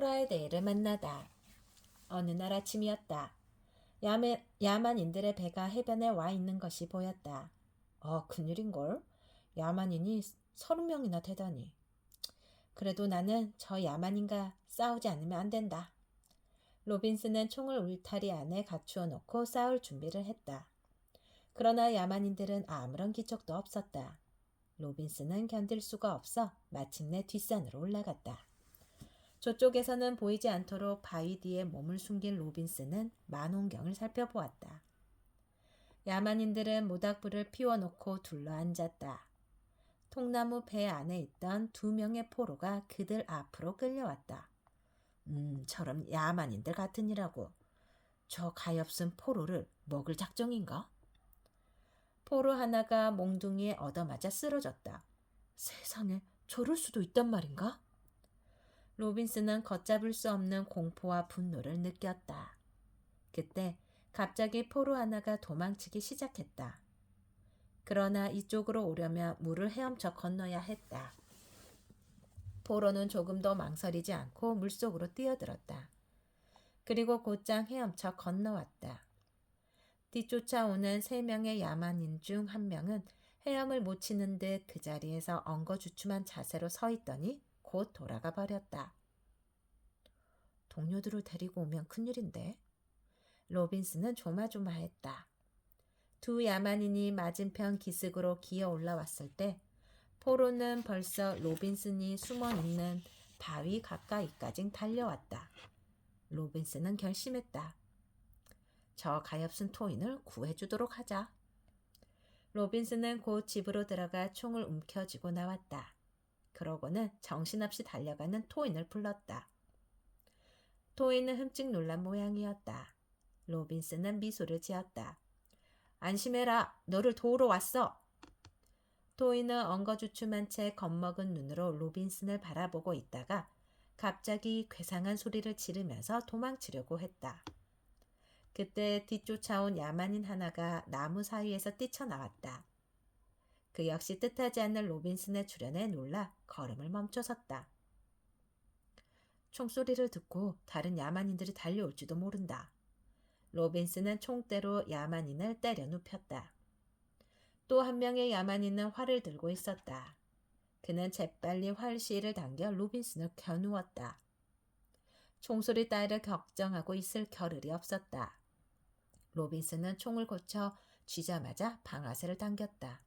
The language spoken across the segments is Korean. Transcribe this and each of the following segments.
프라이데이를 만나다. 어느 날 아침이었다. 야만인들의 배가 해변에 와 있는 것이 보였다. 큰일인걸? 야만인이 30명이나 되다니. 그래도 나는 저 야만인과 싸우지 않으면 안 된다. 로빈스는 총을 울타리 안에 갖추어 놓고 싸울 준비를 했다. 그러나 야만인들은 아무런 기척도 없었다. 로빈스는 견딜 수가 없어 마침내 뒷산으로 올라갔다. 저쪽에서는 보이지 않도록 바위 뒤에 몸을 숨긴 로빈스는 만원경을 살펴보았다. 야만인들은 모닥불을 피워놓고 둘러앉았다. 통나무 배 안에 있던 2명의 포로가 그들 앞으로 끌려왔다. 저런 야만인들 같으니라고. 저 가엾은 포로를 먹을 작정인가? 포로 하나가 몽둥이에 얻어맞아 쓰러졌다. 세상에, 저럴 수도 있단 말인가? 로빈스는 걷잡을 수 없는 공포와 분노를 느꼈다. 그때 갑자기 포로 하나가 도망치기 시작했다. 그러나 이쪽으로 오려면 물을 헤엄쳐 건너야 했다. 포로는 조금 더 망설이지 않고 물속으로 뛰어들었다. 그리고 곧장 헤엄쳐 건너왔다. 뒤쫓아오는 3명의 야만인 중 1명은 헤엄을 못 치는 듯 그 자리에서 엉거주춤한 자세로 서 있더니 곧 돌아가 버렸다. 동료들을 데리고 오면 큰일인데. 로빈스는 조마조마했다. 2 야만인이 맞은편 기슭으로 기어 올라왔을 때 포로는 벌써 로빈슨이 숨어있는 바위 가까이까지 달려왔다. 로빈스는 결심했다. 저 가엾은 토인을 구해주도록 하자. 로빈스는 곧 집으로 들어가 총을 움켜쥐고 나왔다. 그러고는 정신없이 달려가는 토인을 불렀다. 토인은 흠찍 놀란 모양이었다. 로빈스는 미소를 지었다. 안심해라. 너를 도우러 왔어. 토인은 엉거주춤한 채 겁먹은 눈으로 로빈슨을 바라보고 있다가 갑자기 괴상한 소리를 지르면서 도망치려고 했다. 그때 뒤쫓아온 야만인 하나가 나무 사이에서 뛰쳐나왔다. 그 역시 뜻하지 않는 로빈슨의 출현에 놀라 걸음을 멈춰섰다. 총소리를 듣고 다른 야만인들이 달려올지도 모른다. 로빈슨은 총대로 야만인을 때려 눕혔다. 또 1명의 야만인은 활을 들고 있었다. 그는 재빨리 활시위를 당겨 로빈슨을 겨누었다. 총소리 따위를 걱정하고 있을 겨를이 없었다. 로빈슨은 총을 고쳐 쥐자마자 방아쇠를 당겼다.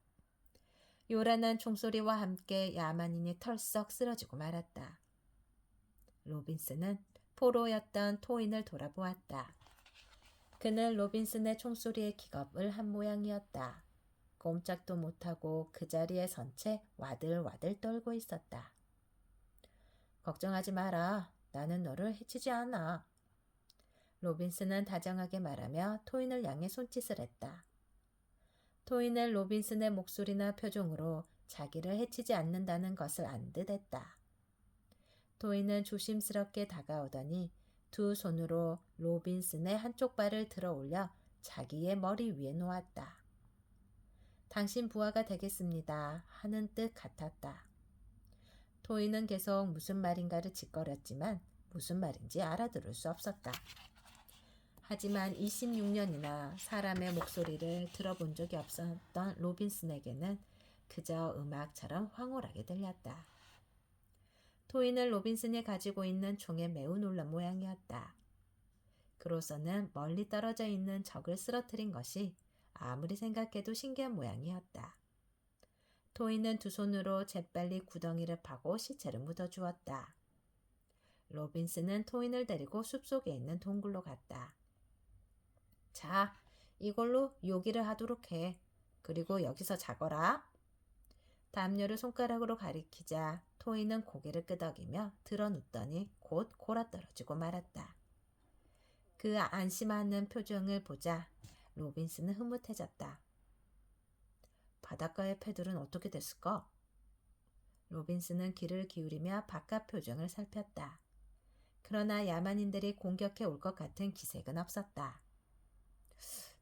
요란한 총소리와 함께 야만인이 털썩 쓰러지고 말았다. 로빈슨은 포로였던 토인을 돌아보았다. 그는 로빈슨의 총소리에 기겁을 한 모양이었다. 꼼짝도 못하고 그 자리에 선 채 와들와들 떨고 있었다. 걱정하지 마라. 나는 너를 해치지 않아. 로빈슨은 다정하게 말하며 토인을 향해 손짓을 했다. 토인은 로빈슨의 목소리나 표정으로 자기를 해치지 않는다는 것을 안 듯 했다. 토인은 조심스럽게 다가오더니 2 손으로 로빈슨의 한쪽 발을 들어 올려 자기의 머리 위에 놓았다. 당신 부하가 되겠습니다. 하는 뜻 같았다. 토인은 계속 무슨 말인가를 짓거렸지만 무슨 말인지 알아들을 수 없었다. 하지만 26년이나 사람의 목소리를 들어본 적이 없었던 로빈슨에게는 그저 음악처럼 황홀하게 들렸다. 토인은 로빈슨이 가지고 있는 총에 매우 놀란 모양이었다. 그로서는 멀리 떨어져 있는 적을 쓰러뜨린 것이 아무리 생각해도 신기한 모양이었다. 토인은 2 손으로 재빨리 구덩이를 파고 시체를 묻어주었다. 로빈슨은 토인을 데리고 숲속에 있는 동굴로 갔다. 자, 이걸로 요기를 하도록 해. 그리고 여기서 자거라. 담요를 손가락으로 가리키자 토인은 고개를 끄덕이며 드러눕더니 곧 골아떨어지고 말았다. 그 안심하는 표정을 보자 로빈슨은 흐뭇해졌다. 바닷가의 패들은 어떻게 됐을까? 로빈슨은 귀를 기울이며 바깥 표정을 살폈다. 그러나 야만인들이 공격해 올 것 같은 기색은 없었다.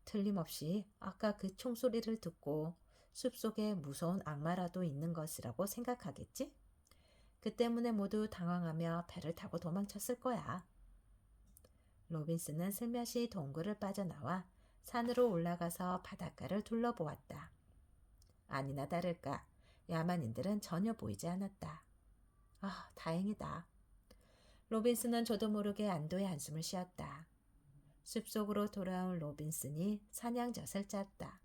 틀림없이 아까 그 총소리를 듣고 숲속에 무서운 악마라도 있는 것이라고 생각하겠지? 그 때문에 모두 당황하며 배를 타고 도망쳤을 거야. 로빈슨은 슬며시 동굴을 빠져나와 산으로 올라가서 바닷가를 둘러보았다. 아니나 다를까 야만인들은 전혀 보이지 않았다. 아, 다행이다. 로빈슨은 저도 모르게 안도의 한숨을 쉬었다. 숲속으로 돌아온 로빈슨이 사냥젖을 짰다.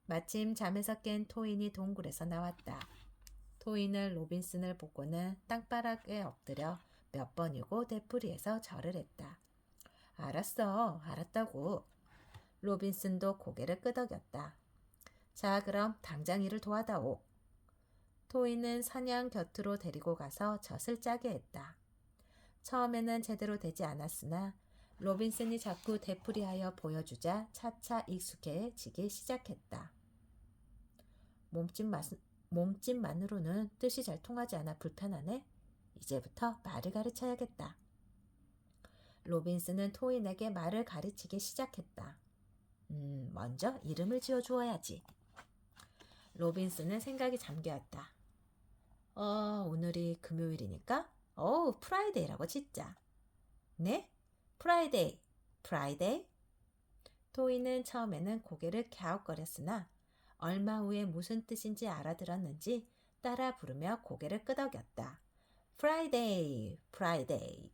마침 잠에서 깬 토인이 동굴에서 나왔다. 토인은 로빈슨을 보고는 땅바닥에 엎드려 몇 번이고 되풀이해서 절을 했다. 알았어, 알았다고. 로빈슨도 고개를 끄덕였다. 자, 그럼 당장 일을 도와다오. 토인은 사냥 곁으로 데리고 가서 젖을 짜게 했다. 처음에는 제대로 되지 않았으나 로빈슨이 자꾸 되풀이하여 보여주자 차차 익숙해지기 시작했다. 몸짓만으로는 뜻이 잘 통하지 않아 불편하네. 이제부터 말을 가르쳐야겠다. 로빈슨은 토인에게 말을 가르치기 시작했다. 먼저 이름을 지어주어야지. 로빈슨은 생각이 잠겼다. 오늘이 금요일이니까 프라이데이라고 짓자. 네? 프라이데이, 프라이데이? 토이는 처음에는 고개를 갸웃거렸으나 얼마 후에 무슨 뜻인지 알아들었는지 따라 부르며 고개를 끄덕였다. 프라이데이, 프라이데이.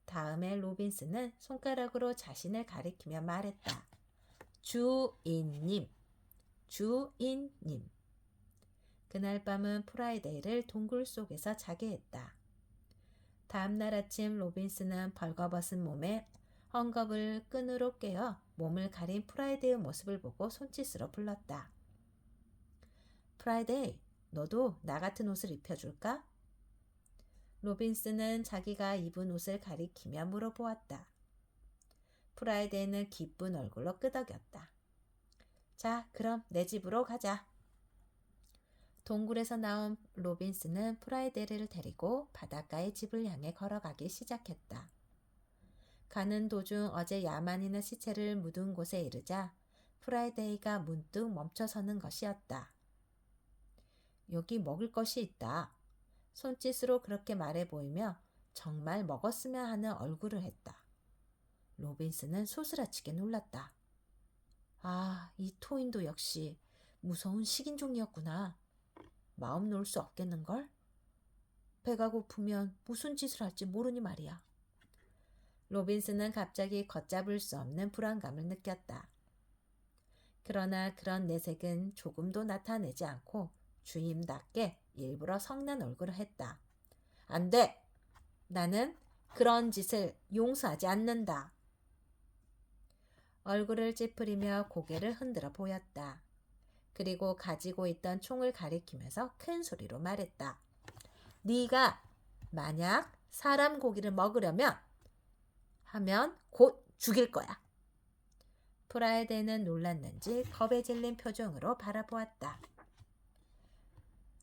다음에 로빈슨은 손가락으로 자신을 가리키며 말했다. 주인님, 주인님. 그날 밤은 프라이데이를 동굴 속에서 자게 했다. 다음날 아침 로빈슨은 벌거벗은 몸에 헝겊을 끈으로 꿰어 몸을 가린 프라이데이의 모습을 보고 손짓으로 불렀다. 프라이데이, 너도 나 같은 옷을 입혀줄까? 로빈슨은 자기가 입은 옷을 가리키며 물어보았다. 프라이데이는 기쁜 얼굴로 끄덕였다. 자, 그럼 내 집으로 가자. 동굴에서 나온 로빈슨은 프라이데이를 데리고 바닷가의 집을 향해 걸어가기 시작했다. 가는 도중 어제 야만인의 시체를 묻은 곳에 이르자 프라이데이가 문득 멈춰서는 것이었다. 여기 먹을 것이 있다. 손짓으로 그렇게 말해 보이며 정말 먹었으면 하는 얼굴을 했다. 로빈슨은 소스라치게 놀랐다. 아, 이 토인도 역시 무서운 식인종이었구나. 마음 놓을 수 없겠는걸? 배가 고프면 무슨 짓을 할지 모르니 말이야. 로빈슨은 갑자기 걷잡을 수 없는 불안감을 느꼈다. 그러나 그런 내색은 조금도 나타내지 않고 주임답게 일부러 성난 얼굴을 했다. 안 돼! 나는 그런 짓을 용서하지 않는다. 얼굴을 찌푸리며 고개를 흔들어 보였다. 그리고 가지고 있던 총을 가리키면서 큰 소리로 말했다. 네가 만약 사람 고기를 먹으려면 하면 곧 죽일 거야. 프라이데이는 놀랐는지 겁에 질린 표정으로 바라보았다.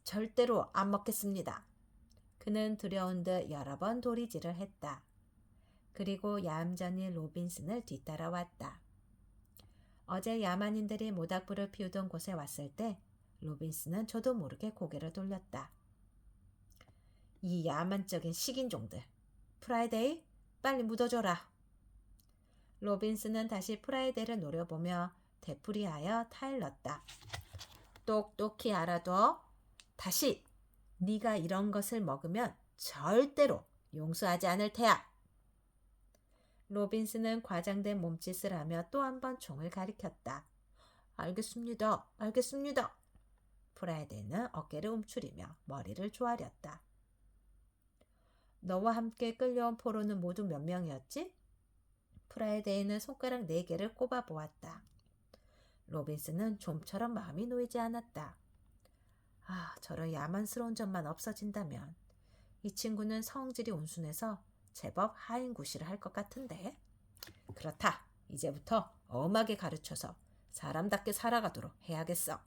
절대로 안 먹겠습니다. 그는 두려운 듯 여러 번 도리질을 했다. 그리고 얌전히 로빈슨을 뒤따라왔다. 어제 야만인들이 모닥불을 피우던 곳에 왔을 때 로빈슨은 저도 모르게 고개를 돌렸다. 이 야만적인 식인종들. 프라이데이, 빨리 묻어줘라. 로빈슨은 다시 프라이데이를 노려보며 되풀이하여 타일렀다. 똑똑히 알아둬. 다시 네가 이런 것을 먹으면 절대로 용서하지 않을 테야. 로빈슨은 과장된 몸짓을 하며 또 한 번 총을 가리켰다. 알겠습니다. 알겠습니다. 프라이데이는 어깨를 움츠리며 머리를 조아렸다. 너와 함께 끌려온 포로는 모두 몇 명이었지? 프라이데이는 손가락 4개를 꼽아 보았다. 로빈슨은 좀처럼 마음이 놓이지 않았다. 아, 저런 야만스러운 점만 없어진다면 이 친구는 성질이 온순해서 제법 하인구실을 할 것 같은데. 그렇다. 이제부터 엄하게 가르쳐서 사람답게 살아가도록 해야겠어.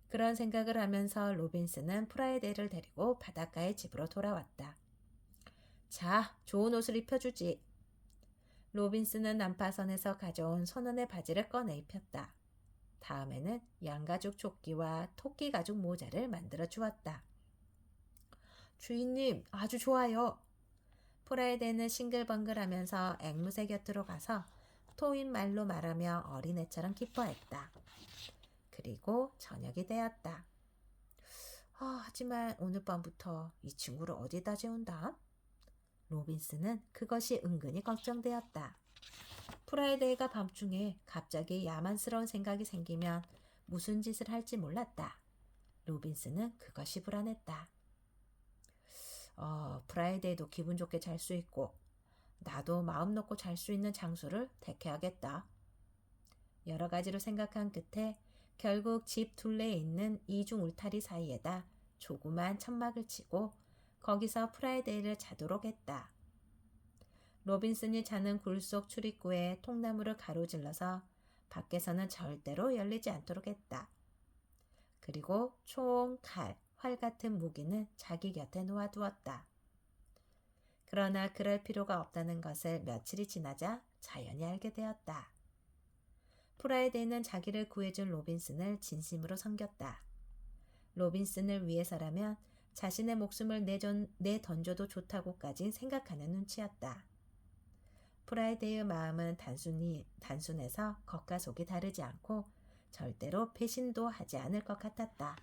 그런 생각을 하면서 로빈슨은 프라이데이를 데리고 바닷가의 집으로 돌아왔다. 자, 좋은 옷을 입혀주지. 로빈슨은 난파선에서 가져온 손원의 바지를 꺼내 입혔다. 다음에는 양가죽 조끼와 토끼 가죽 모자를 만들어 주었다. 주인님, 아주 좋아요. 프라이데이는 싱글벙글하면서 앵무새 곁으로 가서 토인 말로 말하며 어린애처럼 기뻐했다. 그리고 저녁이 되었다. 하지만 오늘 밤부터 이 친구를 어디다 재운다? 로빈스는 그것이 은근히 걱정되었다. 프라이데이가 밤중에 갑자기 야만스러운 생각이 생기면 무슨 짓을 할지 몰랐다. 로빈스는 그것이 불안했다. 프라이데이도 기분 좋게 잘 수 있고 나도 마음 놓고 잘 수 있는 장소를 택해야겠다. 여러 가지로 생각한 끝에 결국 집 둘레에 있는 이중 울타리 사이에다 조그만 천막을 치고 거기서 프라이데이를 자도록 했다. 로빈슨이 자는 굴 속 출입구에 통나무를 가로질러서 밖에서는 절대로 열리지 않도록 했다. 그리고 총, 칼, 활 같은 무기는 자기 곁에 놓아두었다. 그러나 그럴 필요가 없다는 것을 며칠이 지나자 자연히 알게 되었다. 프라이데이는 자기를 구해준 로빈슨을 진심으로 섬겼다. 로빈슨을 위해서라면 자신의 목숨을 내던져도 좋다고까지 생각하는 눈치였다. 프라이데이의 마음은 단순해서 겉과 속이 다르지 않고 절대로 배신도 하지 않을 것 같았다.